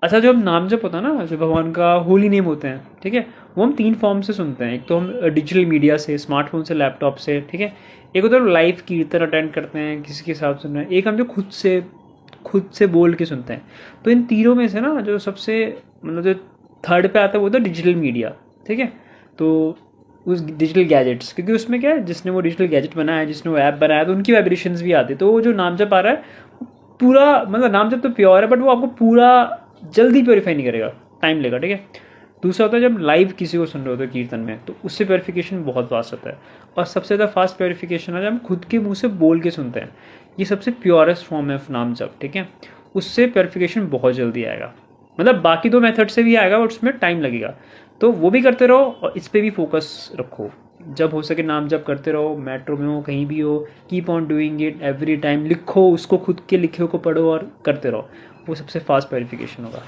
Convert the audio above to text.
अच्छा, जो हम नाम जप होता है ना, जो भगवान का होली नेम होते हैं, ठीक है, वो हम 3 फॉर्म से सुनते हैं। एक तो हम डिजिटल मीडिया से, स्मार्टफोन से, लैपटॉप से, ठीक है। एक होता है लाइव कीर्तन अटेंड करते हैं, किसी के साथ सुन रहे हैं। एक हम जो खुद से बोल के सुनते हैं। तो इन तीनों में से ना जो सबसे मतलब जो थर्ड पे आता है वो तो डिजिटल मीडिया, ठीक है। तो उस डिजिटल गैजेट्स, क्योंकि उसमें क्या है, जिसने वो डिजिटल गैजेट बनाया है, जिसने वो ऐप बनाया है, तो उनकी वाइब्रेशंस भी आती है। तो वो जो नाम जप आ रहा है पूरा, मतलब नाम जब तो प्योर है, बट वो आपको पूरा जल्दी प्योरीफाई नहीं करेगा, टाइम लेगा, ठीक है। दूसरा होता है जब लाइव किसी को सुन रहे होते हो कीर्तन में, तो उससे प्योरीफिकेशन बहुत फास्ट होता है। और सबसे ज़्यादा फास्ट प्योरीफिकेशन है जब हम खुद के मुंह से बोल के सुनते हैं। ये सबसे प्योरेस्ट फॉर्म है नाम जप, ठीक है। उससे प्योरीफिकेशन बहुत जल्दी आएगा। मतलब बाकी 2 मेथड से भी आएगा, बट उसमें टाइम लगेगा। तो वो भी करते रहो और इस पर भी फोकस रखो। जब हो सके नाम जप करते रहो, मेट्रो में हो, कहीं भी हो, keep on doing it every time. लिखो उसको, खुद के लिखे को पढ़ो और करते रहो। वो सबसे फास्ट प्योरीफिकेशन होगा।